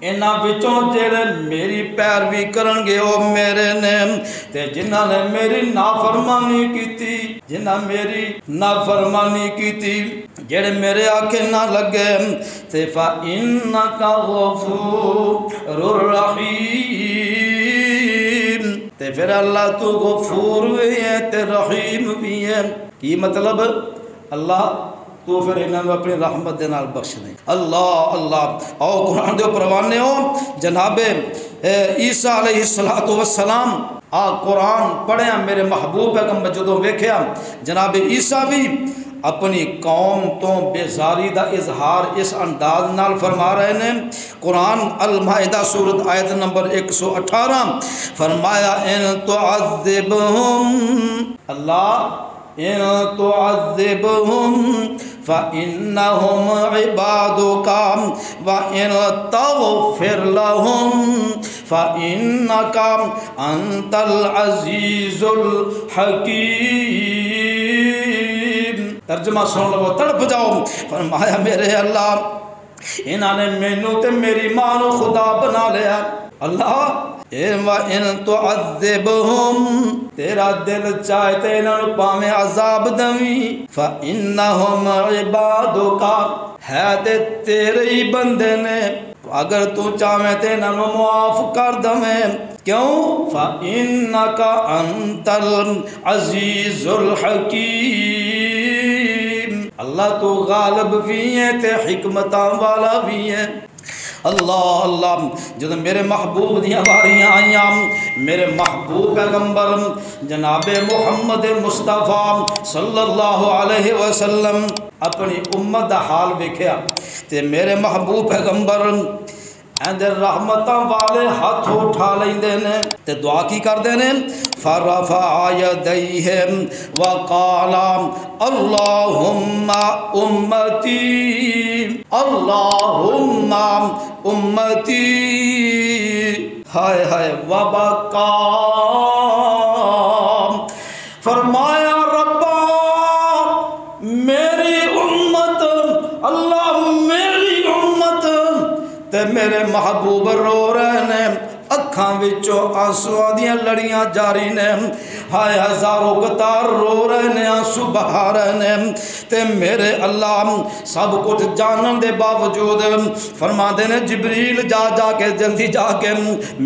انہاں وچوں جڑے میری پیروی کرن گے او میرے نے تے جنہاں نے میری نافرمانی کیتی، جنہاں میری نافرمانی کیتی، جڑے میرے آکھے نہ لگے تے فَإِنَّكَ غَفُورٌ رَحِيمٌ تے پھر اللہ تو غفور بھی ہے تے رحیم بھی ہے۔ کی مطلب؟ اللہ تو پھر انہوں نے اپنی رحمت دے نال بخش دیں۔ اللہ اللہ او قرآن دے پروانے ہو جناب عیسیٰ علیہ السلام قرآن پڑھیا میرے محبوب پیغمبر جدوں ویکھیا جناب عیسیٰ بھی اپنی قوم تو بیزاری دا اظہار اس انداز نال فرما رہے ہیں۔ قرآن المائدہ سورت آیت نمبر 118 فرمایا ان تعذبہم اللہ ان تعذبہم فإنہم عبادک وإن تغفر لہم فإنک انت العزیز الحکیم۔ ترجمہ سن لو تڑپ جاؤ فرمایا میرے اللہ انہوں نے مینوں تے میری ماں نو خدا بنا لیا۔ اللہ وَإِن تُعَذِّبْهُمْ تیرا دل چاہے تے انہوں پاویں عذاب دویں فَإِنَّهُمْ عِبَادُكَ ہے تے تیرے ہی بندے نے اگر تو چاہے تے انہوں معاف کر دویں کیوں فَإِنَّكَ أَنْتَ الْعَزِيزُ الْحَكِيمُ۔ اللہ تو غالب بھی ہے تے حکمتاں والا بھی ہے۔ اللہ اللہ جب میرے محبوب دیاں واریاں آئیاں میرے محبوب پیغمبر جناب محمد مصطفیٰ صلی اللہ علیہ وسلم اپنی امت دا حال ویکھیا تے میرے محبوب پیغمبر اندر رحمتاں والے ہاتھ اٹھا لیندے نے تے دعا کی کردے نے فرفع یدیہ وقال اللہم امتی اللہم امتی ہائے ہائے وبکا فرمایا ربا میری امت اللہ میری امت تے میرے محبوب رو رہے نے اکھاں وچوں آنسواں دیاں لڑیاں جاری نے ہائے ہزاروں قطار رو رہے نے آنسو بہا رہے نے تے میرے اللہ سب کچھ جانن دے باوجود فرما دے نے جبریل جا جا کے جلدی جا کے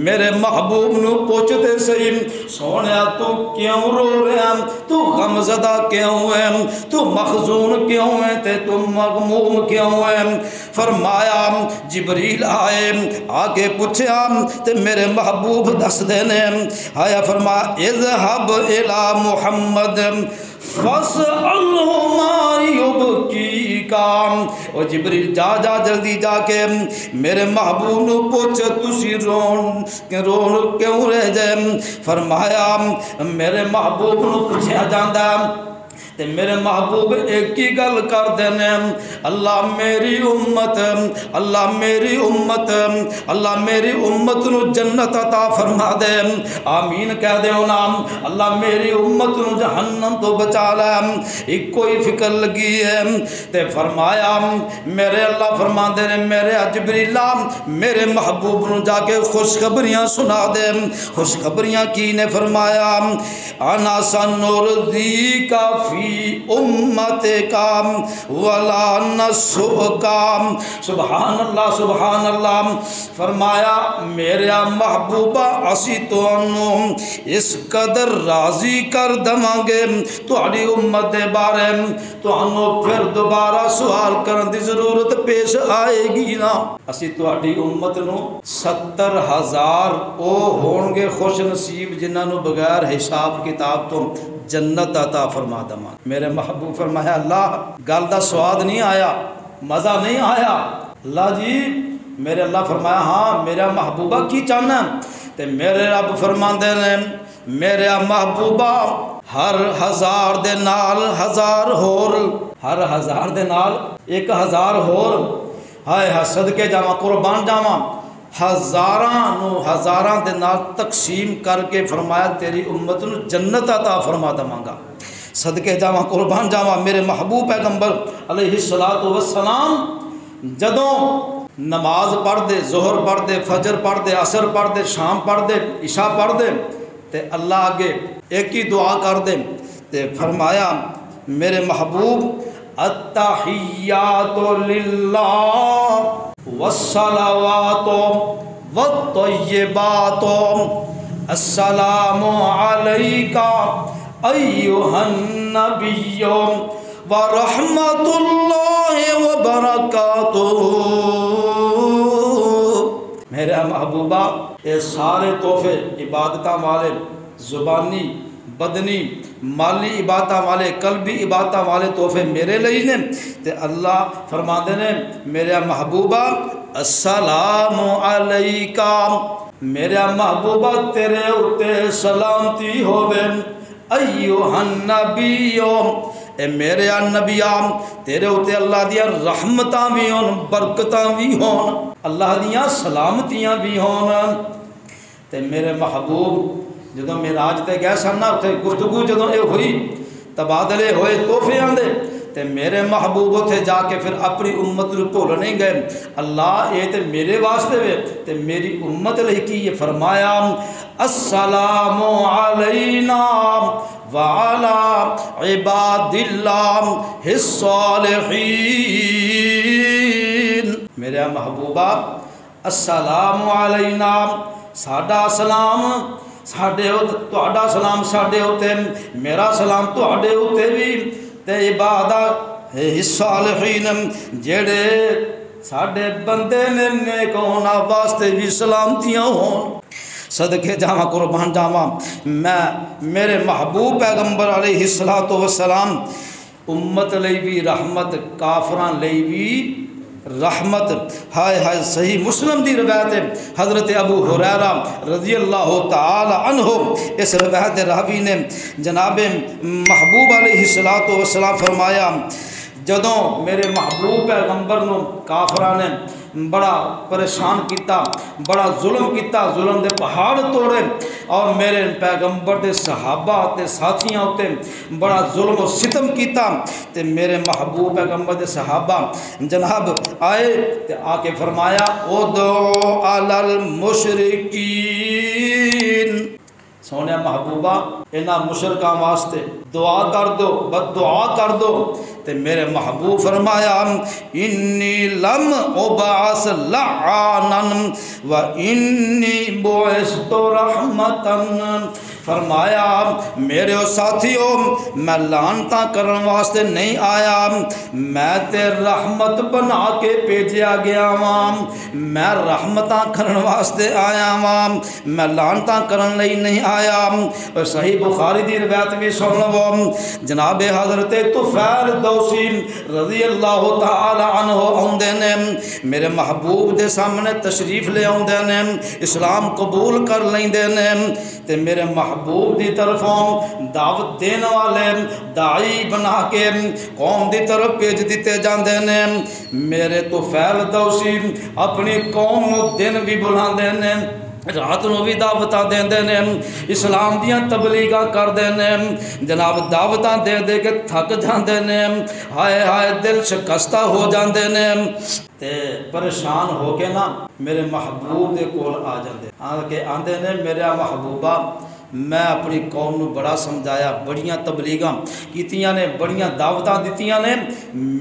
میرے محبوب نو پوچھتے صحیح سونیا تو کیوں رو رہا تو غمزدہ کیوں ہے تو مخزون کیوں ہے تے تو مغموم کیوں ہے فرمایا جبریل آئے آگے پوچھیا تے میرے محبوب دس دینے آیا فرمایا اذهب الى محمد فَاسْأَلْهُ مَا يُبْكِيكَ، او جبریل جا جلدی جا کے میرے محبوب نو پوچھ تسی رون کیوں رہ جائے؟ فرمایا میرے محبوب نو پوچھا جاندا تے میرے محبوب ایک ہی گل کر دینے، اللہ میری امت، اللہ میری امت، اللہ میری امت نو جنت عطا فرما دے، آمین کہہ دے نام، اللہ میری امت نو جہنم تو بچا لے، ایک کوئی فکر لگی ہے تے فرمایا میرے اللہ فرما دے میرے جبریل میرے محبوب نو جا کے خوشخبریاں سنا دے۔ خوشخبریاں کی نے فرمایا انا سنرضیک فی امتک ولا نسؤک، سبحان اللہ سبحان اللہ، فرمایا میرے محبوبہ اسی تانوں اس قدر راضی کر دواں گے تہاڈی امت دے بارے تانوں پھر دوبارہ سوال کرن دی ضرورت پیش آئے گی نا۔ اسی تہاڈی امت نو 70,000 او ہون گے خوش نصیب جنہاں نو بغیر حساب کتاب تو جنت عطا فرما دواں۔ میرے محبوب فرمایا اللہ گل دا سواد نہیں آیا، مزہ نہیں آیا، اللہ جی میرے اللہ فرمایا ہاں میرا محبوبہ کی چاہنا تے میرے رب فرماندے نے میرے محبوبہ ہر 1000 دے نال 1000 ہور، ہر 1000 دے نال 1000 ہور، ہائے صدقے جاواں قربان جاواں، ہزاراں دے نال تقسیم کر کے فرمایا تیری امت نو جنت عطا فرما دواں گا۔ صدقے جاواں قربان جاواں میرے محبوب پیغمبر علیہ الصلوۃ والسلام جدوں نماز پڑھ دے، ظہر پڑھ دے، فجر پڑھ دے، عصر پڑھ دے، شام پڑھ دے، عشاء پڑھ دے تے اللہ آگے ایک ہی دعا کر دے تے فرمایا میرے محبوب التحیات للہ والصلوات والطیبات السلام علیک ایھا النبی ورحمۃ اللہ وبرکاتہ۔ میرے محبوبہ یہ سارے تحفے عبادتاں والے، زبانی بدنی مالی عبادتاں والے، قلبی عبادتاں والے تحفے میرے لئی نے تے اللہ فرماندے نے میرے محبوبہ السلام علیکہ، میرے محبوبہ تیرے اتے سلامتی ہووے، ایھا النبی اے میرے نبیام تیرے اتے اللہ دیا رحمتاں بھی ہون، برکتاں بھی ہون، اللہ دیا سلامتیاں بھی ہون۔ تے میرے محبوب جدوں معراج تے گئے سن نا اتھے گفتگو جدوں اے ہوئی تبادلے ہوئے تحفیاں دے تے میرے محبوب اتھے جا کے پھر اپنی امت نو بھول نہیں گئے، اللہ اے تے میرے واسطے وے تے میری امت لئی کی یہ فرمایا السلام علینا وعلی عباد اللہ الصالحین۔ میرے محبوبہ السلام علینا، ساڈا سلام ساڈے تہاڈا سلام ساڈے اتے، میرا سلام تہاڈے اتے بھی تے عباد الصالحین جڑے ساڈے بندے نے نیک ہونا واسطے بھی سلامتیاں ہون۔ صدقے جاواں قربان جاواں میں میرے محبوب پیغمبر علیہ الصلوۃ والسلام امت لئی بھی رحمت، کافراں لئی بھی رحمت۔ ہائے ہائے صحیح مسلم دی روایت ہے، حضرت ابو ہریرہ رضی اللہ تعالی عنہ اس روایت راوی نے جناب محبوب علیہ الصلوۃ والسلام فرمایا جدوں میرے محبوب پیغمبر نو کافراں نے بڑا پریشان کیتا، بڑا ظلم کیتا، ظلم دے پہاڑ توڑے اور میرے پیغمبر دے صحابہ تے ساتھیاں تے بڑا ظلم و ستم کیتا تے میرے محبوب پیغمبر دے صحابہ جناب آئے تے آ کے فرمایا ادعو علی المشرکین، سونے محبوبہ انہاں مشرکاں واسطے دعا کر دو، بد دعا کر دو تے میرے محبوب فرمایا انی لم ابعث لعانا و انی بعثت رحمتا فرمایا میرے ساتھیوں میں لعنتاں کرن واسطے نہیں آیا، میں تے رحمت بنا کے بھیجیا گیا ہاں، میں رحمتاں کرن واسطے آیا ہاں، میں لعنتاں کرن لئی نہیں آیا۔ صحیح بخاری دی روایت بھی سن لو، جناب حضرت طفیل دوسی رضی اللہ تعالی عنہ آندے نے میرے محبوب دے سامنے تشریف لے آندے نے، اسلام قبول کر لیندے نے تے میرے محبوب دی طرفوں دعوت دین والے داعی بنا کے قوم دی طرف بھیج دیتے جاندے نے۔ میرے طفیل دوسی اپنی قوم نو دن بھی بلاندے نے، رات نو بھی دعوتاں دیندے نے، اسلام دیاں تبلیغاں کردے نے، جناب دعوتاں دے دے کے تھک جاندے نے، ہائے ہائے دل شکستہ ہو جاندے نے تے پریشان ہو کے نا میرے محبوب دے کول آ جاندے، آندے نے میرے محبوبہ میں اپنی قوم نو بڑا سمجھایا، بڑیاں تبلیغاں کیتیاں نے، بڑیاں دعوتاں دتیاں نے،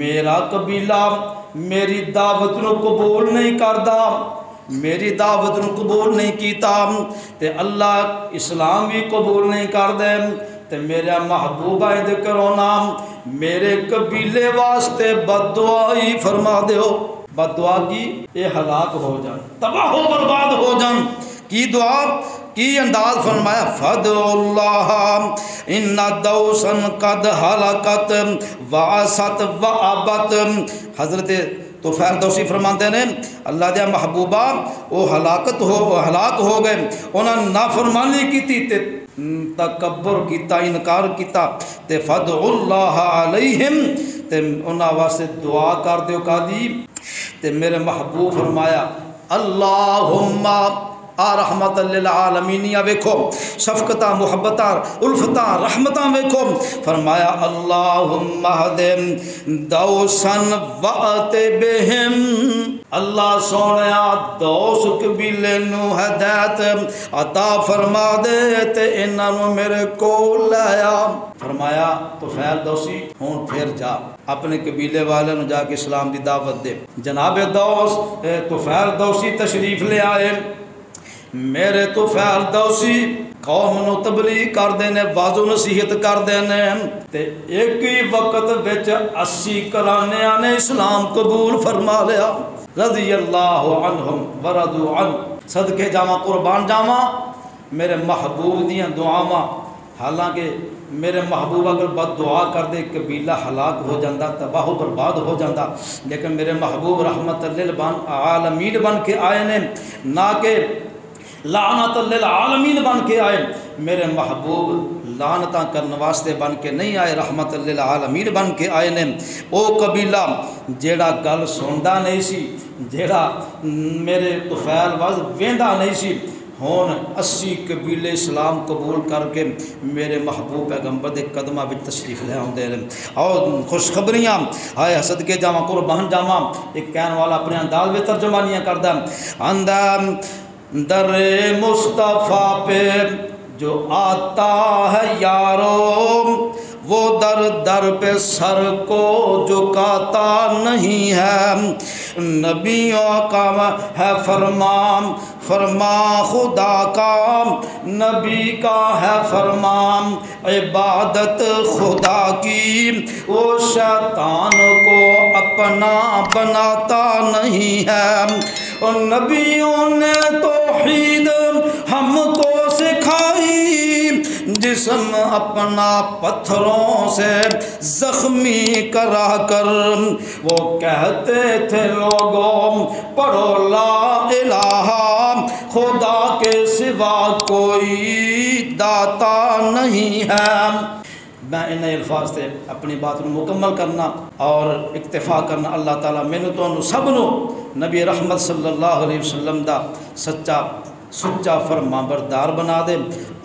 میرا قبیلہ میری دعوت نو قبول نہیں کردا، میری دعوت نو قبول نہیں کیتا تے اللہ اسلام بھی قبول نہیں کر دے تے میرا محبوبہ دے کرو نام میرے قبیلے واسطے بد دعا ہی فرما دیو۔ بد دعا کی اے ہلاک ہو جان، تباہ و برباد ہو جان۔ کی دعا کی انداز فرمایا، فدعوا اللہ ان دوسا قد ہلکت وعصت وابت۔ حضرت طفیل دوسی فرماندے نے اللہ دیا محبوبہ وہ ہلاک ہو گئے، انہاں نافرمانی کیتی تے تکبر کیتا، انکار کیتا تے فدعوا اللہ علیہم تے انہاں واسطے دعا کر دیو۔ قاضی تے میرے محبوب فرمایا اللہم رحمت للعالمین، یا ویکھو شفقتاں محبتاں الفتاں رحمتاں ویکھو، فرمایا اللہم اہدم دوسن وأت بہم، اللہ سونیا دوس قبیلے نو ہدایت عطا فرما دے تے انہاں نو میرے کول لایا۔ فرمایا طفیل دوسی ہون پھر جا اپنے قبیلے والے نو جا کے اسلام دی دعوت دے۔ جناب دوس طفیل دوسی تشریف لے آئے، میرے طفیل دوسی قوم نو تبلیغ کر دینے، واعظ و نصیحت کر دینے تے ایک ہی وقت وچ 80 کرانیاں نے اسلام قبول فرما لیا، رضی اللہ عنہم ورضوا عنہ۔ صدقے جاواں قربان جاواں میرے محبوب دیاں دعاواں، حالانکہ میرے محبوب اگر بد دعا کر دے قبیلہ ہلاک ہو جاندہ، تباہ و برباد ہو جاندہ، لیکن میرے محبوب رحمت للعالمین بن کے آئے نے، نہ کہ لعنت للعالمین بن کے آئے۔ میرے محبوب لعنتاں کرنے واسطے بن کے نہیں آئے، رحمت للعالمین بن کے آئے نے۔ او قبیلہ جیڑا گل سندا نہیں سی، جیڑا میرے طفیل واز ویندا نہیں سی، ہون 80 قبیلے اسلام قبول کر کے میرے محبوب پیغمبر دے قدمہ وچ تشریف لے آندے نے۔ اور خوشخبریاں ہائے صدقے جاواں قربان جاواں، ایک کہن والا اپنے انداز میں ترجمانیاں کردا آندا در مصطفیٰ پہ جو آتا ہے یارو وہ در در پہ سر کو جھکاتا نہیں ہے، نبیوں کا ہے فرمان، فرما خدا کا نبی کا ہے فرمان، عبادت خدا کی وہ شیطان کو اپنا بناتا نہیں ہے۔ اور نبیوں نے توحید ہم کو سکھائی، جسم اپنا پتھروں سے زخمی کرا کر وہ کہتے تھے لوگوں پڑھو لا الہ خدا کے سوا کوئی داتا نہیں ہے۔ میں ان الفاظ سے اپنی بات کو مکمل کرنا اور اکتفا کرنا، اللہ تعالیٰ مینوں تانوں سب نو نبی رحمت صلی اللہ علیہ وسلم دا سچا فرما بردار بنا دے،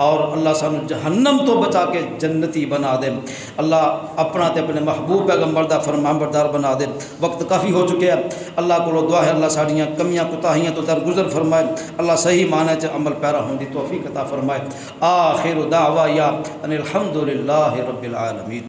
اور اللہ سانو جہنم تو بچا کے جنتی بنا دے، اللہ اپنا تے اپنے محبوب پیغمبر دا فرما بردار بنا دے۔ وقت کافی ہو چکے ہیں، اللہ کو دعا ہے اللہ ساڑیاں کمیاں کوتاہیاں تو درگزر فرمائے، اللہ صحیح معنی چ عمل پیرا ہون دی توفیق عطا فرمائے۔ آخر دعوایا ان الحمدللہ رب العالمین۔